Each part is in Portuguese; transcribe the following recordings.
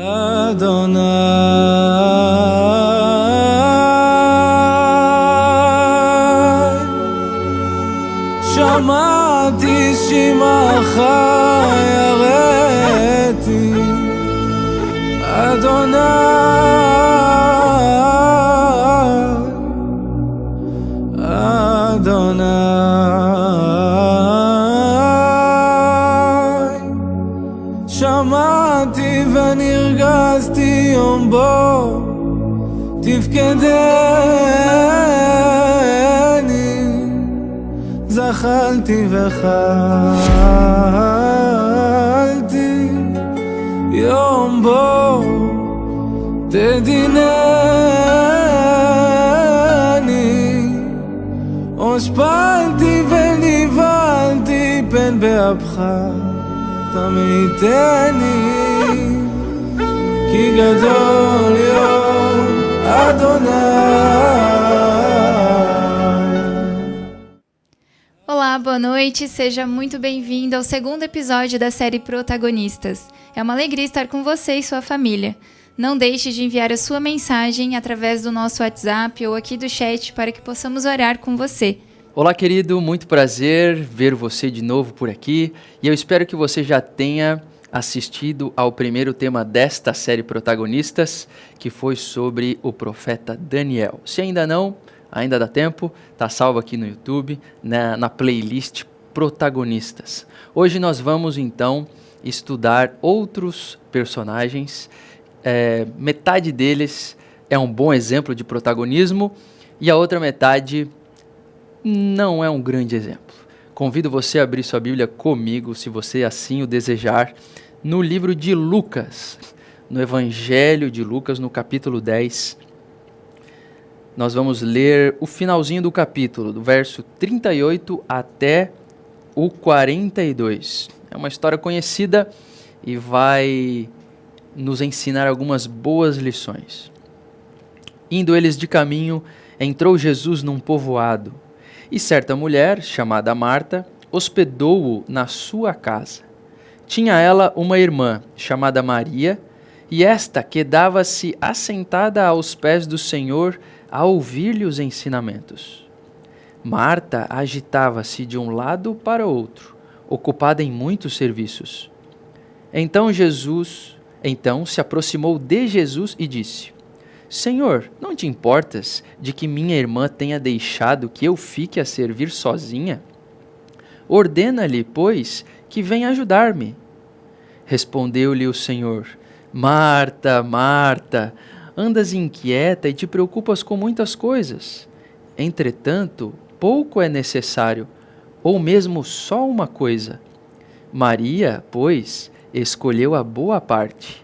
Adonai, שמעתי שמך יראתי, אדוני, אדוני, שמעתי ונרגזתי יום בו תפקדני, זחלתי וחלתי יום בו תדינני, הושפלתי ונבהלתי פן באפך תמיתני, כי גדול יום אדוני. Olá, boa noite, seja muito bem-vindo ao segundo episódio da série Protagonistas. É uma alegria estar com você e sua família. Não deixe de enviar a sua mensagem através do nosso WhatsApp ou aqui do chat para que possamos orar com você. Olá, querido, muito prazer ver você de novo por aqui e eu espero que você já tenha assistido ao primeiro tema desta série Protagonistas, que foi sobre o profeta Daniel. Se ainda não, ainda dá tempo, está salvo aqui no YouTube, na playlist Protagonistas. Hoje nós vamos então estudar outros personagens, metade deles é um bom exemplo de protagonismo e a outra metade não é um grande exemplo. Convido você a abrir sua Bíblia comigo, se você assim o desejar, no livro de Lucas, no Evangelho de Lucas, no capítulo 10. Nós vamos ler o finalzinho do capítulo, do verso 38 até o 42. É uma história conhecida e vai nos ensinar algumas boas lições. Indo eles de caminho, entrou Jesus num povoado, e certa mulher, chamada Marta, hospedou-o na sua casa. Tinha ela uma irmã, chamada Maria, e esta quedava-se assentada aos pés do Senhor a ouvir-lhe os ensinamentos. Marta agitava-se de um lado para o outro, ocupada em muitos serviços. Então se aproximou de Jesus e disse: Senhor, não te importas de que minha irmã tenha deixado que eu fique a servir sozinha? Ordena-lhe, pois, que venha ajudar-me. Respondeu-lhe o Senhor: Marta, Marta, andas inquieta e te preocupas com muitas coisas. Entretanto, pouco é necessário, ou mesmo só uma coisa. Maria, pois, escolheu a boa parte,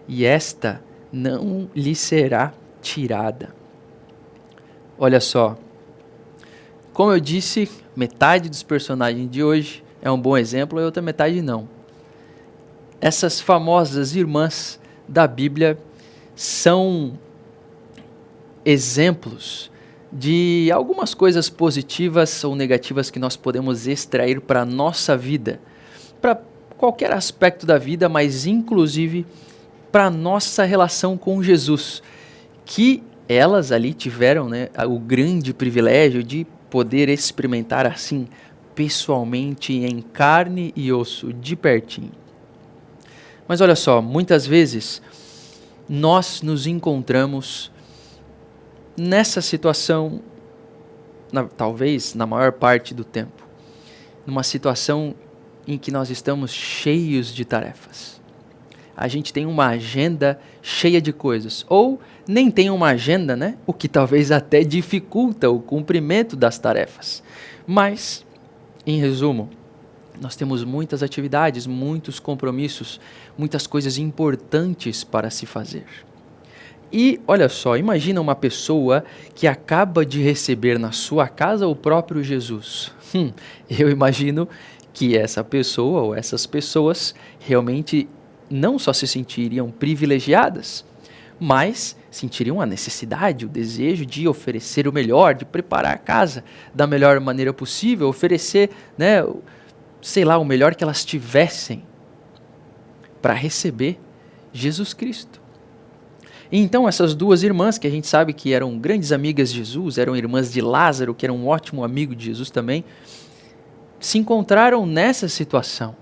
e esta não lhe será tirada. Olha só, como eu disse, metade dos personagens de hoje é um bom exemplo e a outra metade não. Essas famosas irmãs da Bíblia são exemplos de algumas coisas positivas ou negativas que nós podemos extrair para a nossa vida, para qualquer aspecto da vida, mas inclusive para a nossa relação com Jesus, que elas ali tiveram, o grande privilégio de poder experimentar assim, pessoalmente, em carne e osso, de pertinho. Mas olha só, muitas vezes nós nos encontramos nessa situação, talvez na maior parte do tempo, numa situação em que nós estamos cheios de tarefas. A gente tem uma agenda cheia de coisas, ou nem tem uma agenda, o que talvez até dificulta o cumprimento das tarefas. Mas, em resumo, nós temos muitas atividades, muitos compromissos, muitas coisas importantes para se fazer. E, olha só, imagina uma pessoa que acaba de receber na sua casa o próprio Jesus. Eu imagino que essa pessoa ou essas pessoas realmente não só se sentiriam privilegiadas, mas sentiriam a necessidade, o desejo de oferecer o melhor, de preparar a casa da melhor maneira possível, oferecer, o melhor que elas tivessem para receber Jesus Cristo. E então essas duas irmãs, que a gente sabe que eram grandes amigas de Jesus, eram irmãs de Lázaro, que era um ótimo amigo de Jesus também, se encontraram nessa situação.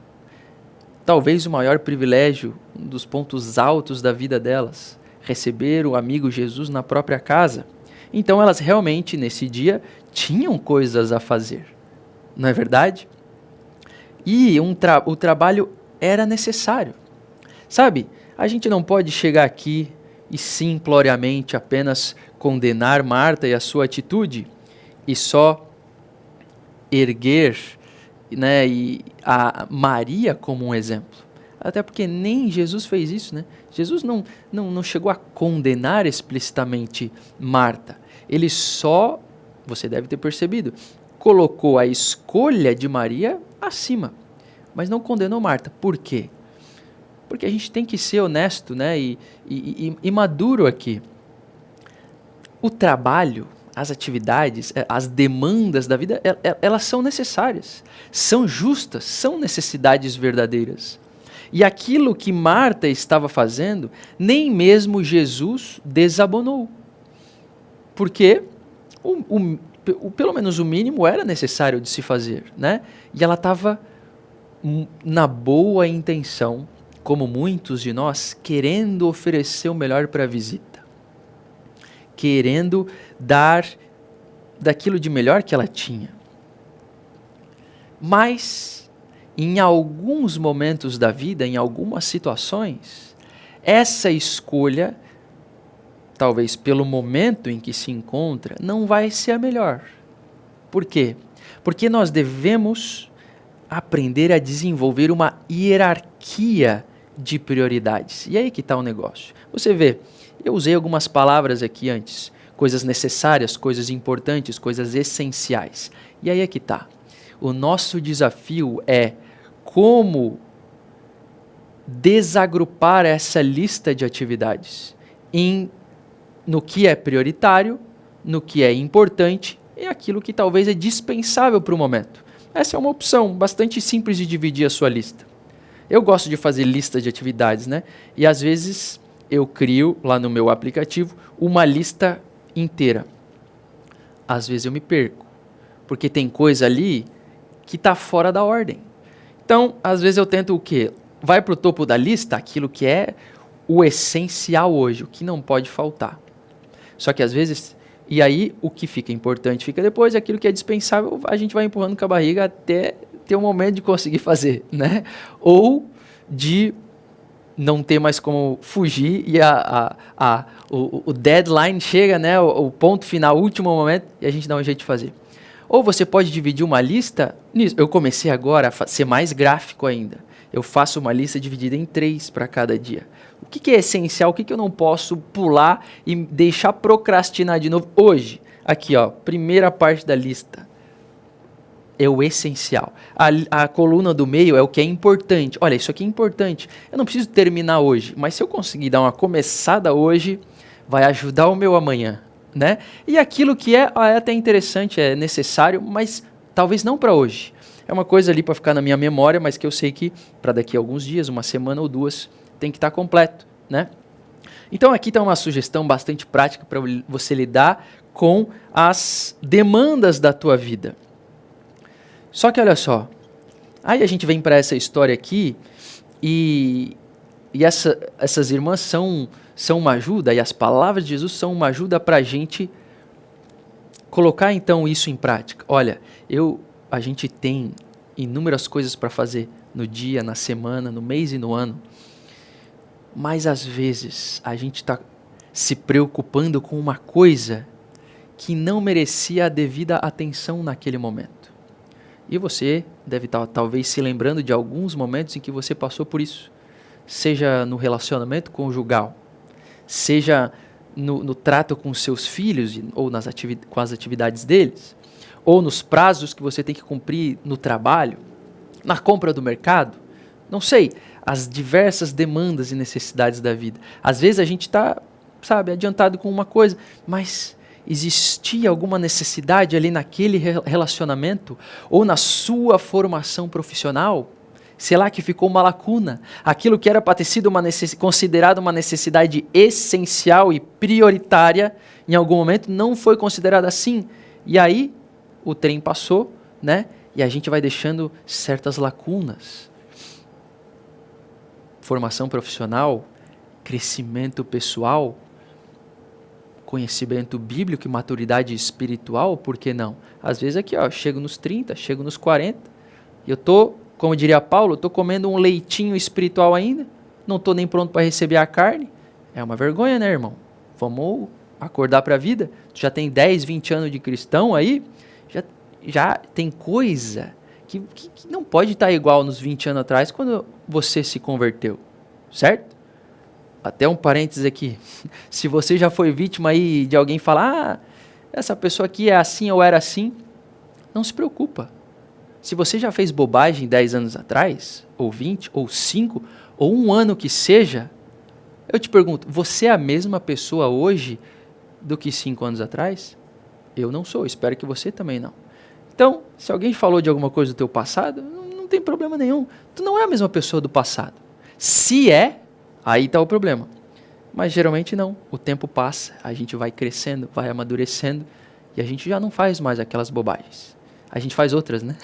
Talvez o maior privilégio, um dos pontos altos da vida delas, receber o amigo Jesus na própria casa. Então elas realmente, nesse dia, tinham coisas a fazer, não é verdade? E o trabalho era necessário. Sabe, a gente não pode chegar aqui e simploriamente apenas condenar Marta e a sua atitude e só erguer, né, e a Maria como um exemplo. Até porque nem Jesus fez isso, né? Jesus não chegou a condenar explicitamente Marta. Ele só, você deve ter percebido, colocou a escolha de Maria acima, mas não condenou Marta. Por quê? Porque a gente tem que ser honesto, né, e maduro aqui. O trabalho, as atividades, as demandas da vida, elas são necessárias, são justas, são necessidades verdadeiras. E aquilo que Marta estava fazendo, nem mesmo Jesus desabonou. Porque pelo menos o mínimo era necessário de se fazer, né? E ela estava na boa intenção, como muitos de nós, querendo oferecer o melhor para a visita. Querendo dar daquilo de melhor que ela tinha. Mas, em alguns momentos da vida, em algumas situações, essa escolha, talvez pelo momento em que se encontra, não vai ser a melhor. Por quê? Porque nós devemos aprender a desenvolver uma hierarquia de prioridades. E aí que está o negócio. Você vê, eu usei algumas palavras aqui antes, coisas necessárias, coisas importantes, coisas essenciais. E aí é que está. O nosso desafio é como desagrupar essa lista de atividades no que é prioritário, no que é importante e aquilo que talvez é dispensável para o momento. Essa é uma opção bastante simples de dividir a sua lista. Eu gosto de fazer listas de atividades, né? E às vezes eu crio lá no meu aplicativo uma lista inteira. Às vezes eu me perco, porque tem coisa ali que está fora da ordem. Então, às vezes eu tento o quê? Vai para o topo da lista aquilo que é o essencial hoje, o que não pode faltar. Só que às vezes, e aí o que fica importante fica depois, aquilo que é dispensável a gente vai empurrando com a barriga até ter um momento de conseguir fazer, né? Ou de não ter mais como fugir e o deadline chega, né? O ponto final, o último momento, e a gente dá um jeito de fazer. Ou você pode dividir uma lista nisso. Eu comecei agora a ser mais gráfico ainda. Eu faço uma lista dividida em 3 para cada dia. O que é essencial? O que eu não posso pular e deixar procrastinar de novo hoje? Aqui, ó, primeira parte da lista. É o essencial. A coluna do meio é o que é importante. Olha, isso aqui é importante. Eu não preciso terminar hoje, mas se eu conseguir dar uma começada hoje, vai ajudar o meu amanhã, né? E aquilo que é até interessante, é necessário, mas talvez não para hoje. É uma coisa ali para ficar na minha memória, mas que eu sei que para daqui a alguns dias, uma semana ou 2, tem que estar completo, né? Então aqui está uma sugestão bastante prática para você lidar com as demandas da tua vida. Só que olha só, aí a gente vem para essa história aqui e essas irmãs são uma ajuda, e as palavras de Jesus são uma ajuda para a gente colocar então isso em prática. Olha, a gente tem inúmeras coisas para fazer no dia, na semana, no mês e no ano, mas às vezes a gente está se preocupando com uma coisa que não merecia a devida atenção naquele momento. E você deve estar talvez se lembrando de alguns momentos em que você passou por isso, seja no relacionamento conjugal, seja no trato com seus filhos ou com as atividades deles, ou nos prazos que você tem que cumprir no trabalho, na compra do mercado, não sei, as diversas demandas e necessidades da vida. Às vezes a gente está, adiantado com uma coisa, mas existia alguma necessidade ali naquele relacionamento ou na sua formação profissional sei lá, que ficou uma lacuna. Aquilo que era para ter sido considerado uma necessidade essencial e prioritária, em algum momento não foi considerado assim. E aí o trem passou, né? E a gente vai deixando certas lacunas. Formação profissional, crescimento pessoal, conhecimento bíblico e maturidade espiritual, por que não? Às vezes aqui, ó, chego nos 30, chego nos 40, e eu tô, como diria Paulo, eu tô comendo um leitinho espiritual ainda, não tô nem pronto para receber a carne. É uma vergonha, né, irmão? Vamos acordar para a vida. Tu já tem 10, 20 anos de cristão aí, já tem coisa que não pode estar igual nos 20 anos atrás quando você se converteu, certo? Até um parênteses aqui, se você já foi vítima aí de alguém falar, essa pessoa aqui é assim ou era assim, não se preocupa. Se você já fez bobagem 10 anos atrás, ou 20, ou 5, ou 1 ano que seja, eu te pergunto, você é a mesma pessoa hoje do que 5 anos atrás? Eu não sou, espero que você também não. Então, se alguém falou de alguma coisa do teu passado, não tem problema nenhum. Tu não é a mesma pessoa do passado. Se é, aí está o problema. Mas geralmente não. O tempo passa, a gente vai crescendo, vai amadurecendo e a gente já não faz mais aquelas bobagens. A gente faz outras, né?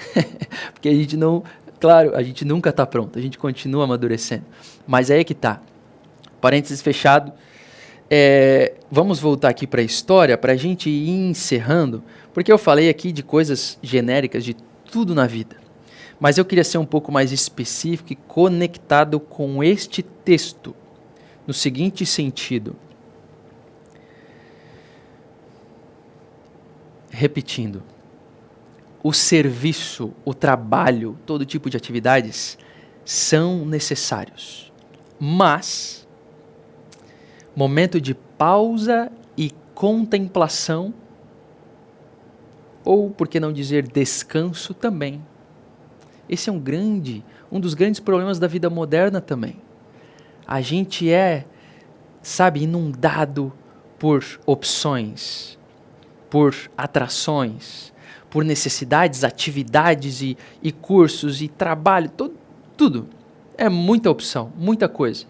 Porque a gente não... Claro, a gente nunca está pronto, a gente continua amadurecendo. Mas aí é que está. Parênteses fechado. Vamos voltar aqui para a história, para a gente ir encerrando, porque eu falei aqui de coisas genéricas, de tudo na vida. Mas eu queria ser um pouco mais específico e conectado com este texto, no seguinte sentido. Repetindo, o serviço, o trabalho, todo tipo de atividades são necessários, mas momento de pausa e contemplação, ou por que não dizer descanso também. Esse é um dos grandes problemas da vida moderna também. A gente inundado por opções, por atrações, por necessidades, atividades e cursos e trabalho, tudo. É muita opção, muita coisa.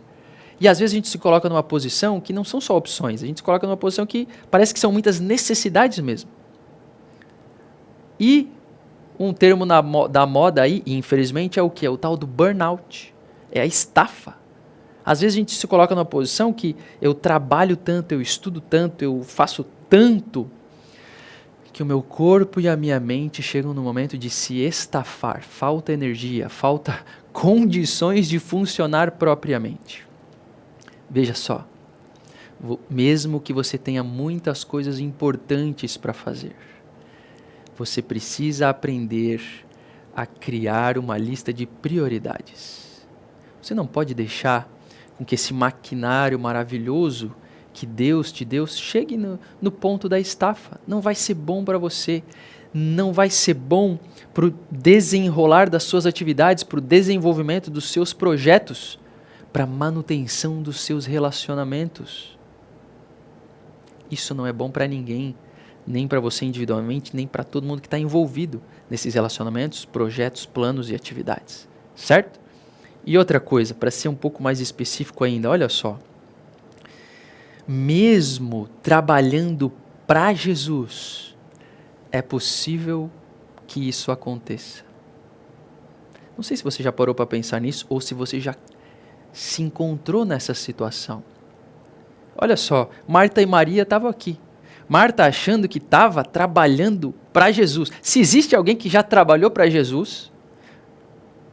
E às vezes a gente se coloca numa posição que não são só opções, a gente se coloca numa posição que parece que são muitas necessidades mesmo. E um termo da moda aí, infelizmente, é o quê? É o tal do burnout. É a estafa. Às vezes a gente se coloca numa posição que eu trabalho tanto, eu estudo tanto, eu faço tanto, que o meu corpo e a minha mente chegam no momento de se estafar. Falta energia, falta condições de funcionar propriamente. Veja só, mesmo que você tenha muitas coisas importantes para fazer, você precisa aprender a criar uma lista de prioridades. Você não pode deixar com que esse maquinário maravilhoso que Deus te deu chegue no ponto da estafa. Não vai ser bom para você, não vai ser bom para o desenrolar das suas atividades, para o desenvolvimento dos seus projetos, para a manutenção dos seus relacionamentos. Isso não é bom para ninguém, nem para você individualmente, nem para todo mundo que está envolvido nesses relacionamentos, projetos, planos e atividades, certo? E outra coisa, para ser um pouco mais específico ainda, olha só, mesmo trabalhando para Jesus, é possível que isso aconteça. Não sei se você já parou para pensar nisso, ou se você já se encontrou nessa situação. Olha só, Marta e Maria estavam aqui. Marta achando que estava trabalhando para Jesus. Se existe alguém que já trabalhou para Jesus,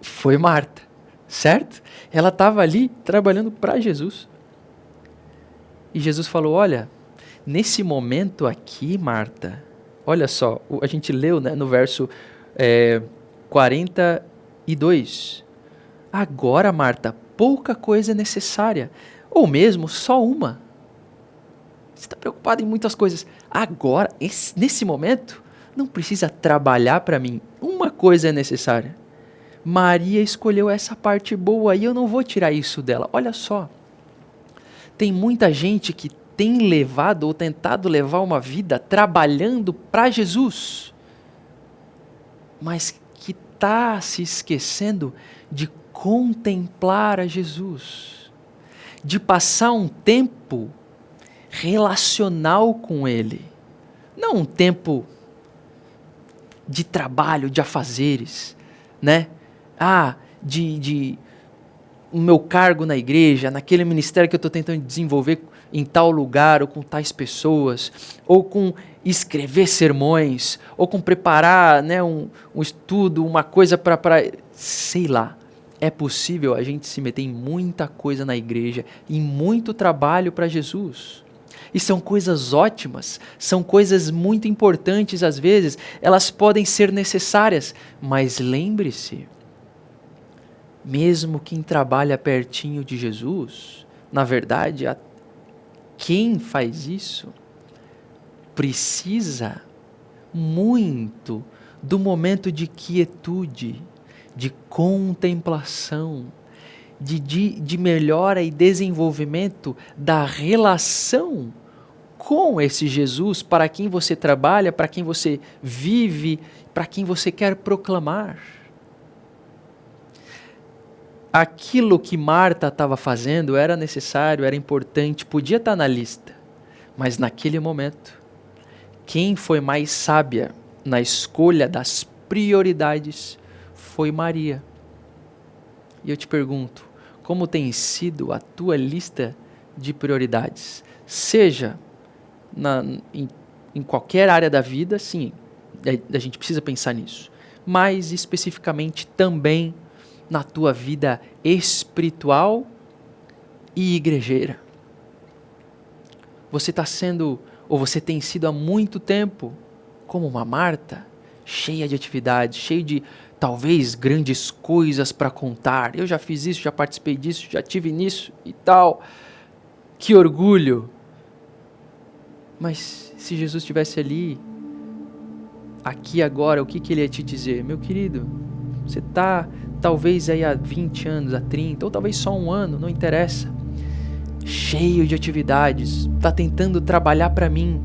foi Marta, certo? Ela estava ali trabalhando para Jesus. E Jesus falou, olha, nesse momento aqui, Marta, olha só, a gente leu, né, no verso 42. Agora, Marta, pouca coisa é necessária, ou mesmo só uma. Você está preocupado em muitas coisas. Agora, nesse momento, não precisa trabalhar para mim. Uma coisa é necessária. Maria escolheu essa parte boa e eu não vou tirar isso dela. Olha só, tem muita gente que tem levado ou tentado levar uma vida trabalhando para Jesus, mas que está se esquecendo de contemplar a Jesus, de passar um tempo relacional com Ele, não um tempo de trabalho, de afazeres, né? De o meu cargo na igreja, naquele ministério que eu estou tentando desenvolver em tal lugar, ou com tais pessoas, ou com escrever sermões, ou com preparar, né, um estudo, uma coisa para sei lá. É possível a gente se meter em muita coisa na igreja, em muito trabalho para Jesus. E são coisas ótimas, são coisas muito importantes às vezes, elas podem ser necessárias, mas lembre-se, mesmo quem trabalha pertinho de Jesus, na verdade, quem faz isso precisa muito do momento de quietude, de contemplação, de melhora e desenvolvimento da relação com esse Jesus para quem você trabalha, para quem você vive, para quem você quer proclamar. Aquilo que Marta estava fazendo era necessário, era importante, podia estar na lista, mas naquele momento, quem foi mais sábia na escolha das prioridades foi Maria. E eu te pergunto, como tem sido a tua lista de prioridades? Seja em qualquer área da vida, sim, a gente precisa pensar nisso, mas especificamente também na tua vida espiritual e igrejeira. Você está sendo, ou você tem sido há muito tempo, como uma Marta, cheia de atividades, cheio de talvez grandes coisas para contar. Eu já fiz isso, já participei disso, já tive nisso e tal. Que orgulho! Mas se Jesus estivesse ali, aqui agora, o que ele ia te dizer? Meu querido, você está talvez aí há 20 anos, há 30, ou talvez só um ano, não interessa. Cheio de atividades, está tentando trabalhar para mim.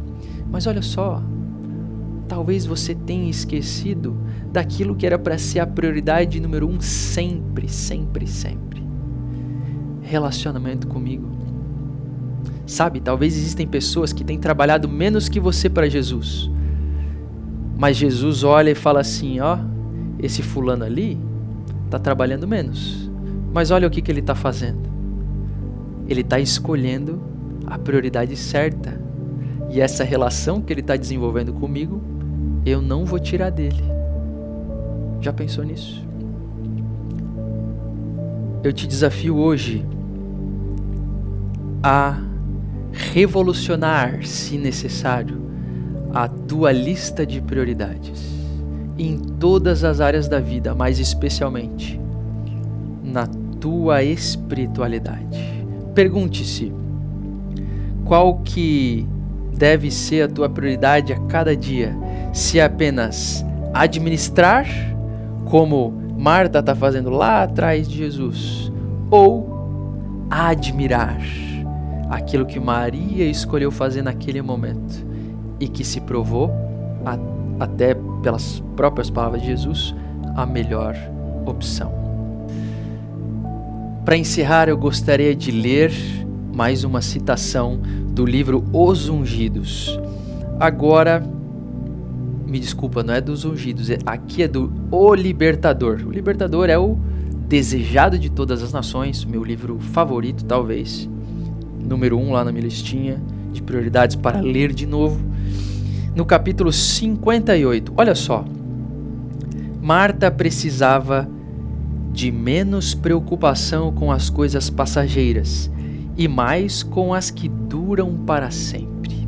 Mas olha só, talvez você tenha esquecido daquilo que era para ser a prioridade número 1 sempre, sempre, sempre. Relacionamento comigo. Sabe, talvez existem pessoas que têm trabalhado menos que você para Jesus. Mas Jesus olha e fala assim, ó, esse fulano ali está trabalhando menos. Mas olha o que ele está fazendo. Ele está escolhendo a prioridade certa. E essa relação que ele está desenvolvendo comigo, eu não vou tirar dele. Já pensou nisso? Eu te desafio hoje a revolucionar, se necessário, a tua lista de prioridades em todas as áreas da vida, mas especialmente na tua espiritualidade. Pergunte-se, qual que deve ser a tua prioridade a cada dia? Se é apenas administrar, como Marta está fazendo lá atrás de Jesus, ou admirar aquilo que Maria escolheu fazer naquele momento e que se provou, até pelas próprias palavras de Jesus, a melhor opção. Para encerrar, eu gostaria de ler mais uma citação do livro Os Ungidos. Agora, me desculpa, não é dos Ungidos, aqui é do O Libertador. O Libertador é o desejado de todas as nações, meu livro favorito talvez, número 1 lá na minha listinha de prioridades para ler de novo. No capítulo 58, olha só, Marta precisava de menos preocupação com as coisas passageiras e mais com as que duram para sempre.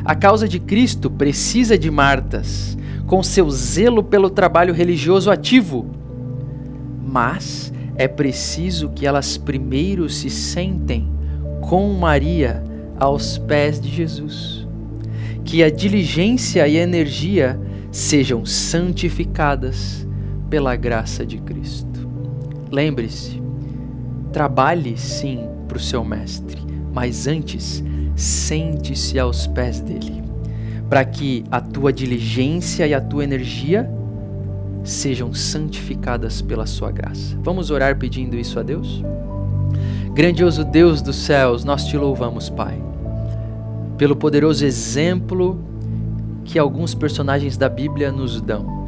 A causa de Cristo precisa de Martas, com seu zelo pelo trabalho religioso ativo, mas é preciso que elas primeiro se sentem com Maria aos pés de Jesus. Que a diligência e a energia sejam santificadas pela graça de Cristo. Lembre-se, trabalhe sim para o seu mestre, mas antes sente-se aos pés dele, para que a tua diligência e a tua energia sejam santificadas pela sua graça. Vamos orar pedindo isso a Deus? Grandioso Deus dos céus, nós te louvamos, Pai, pelo poderoso exemplo que alguns personagens da Bíblia nos dão.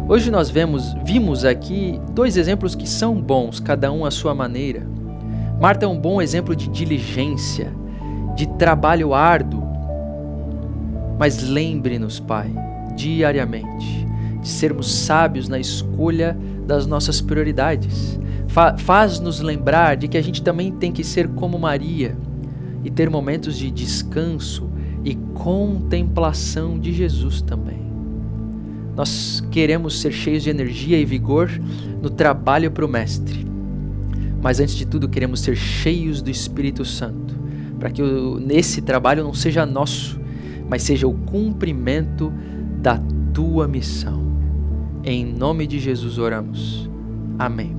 Hoje nós vimos aqui 2 exemplos que são bons, cada um à sua maneira. Marta é um bom exemplo de diligência, de trabalho árduo. Mas lembre-nos, Pai, diariamente, de sermos sábios na escolha das nossas prioridades. Faz-nos lembrar de que a gente também tem que ser como Maria e ter momentos de descanso e contemplação de Jesus também. Nós queremos ser cheios de energia e vigor no trabalho para o Mestre. Mas antes de tudo queremos ser cheios do Espírito Santo, para que nesse trabalho não seja nosso, mas seja o cumprimento da tua missão. Em nome de Jesus oramos. Amém.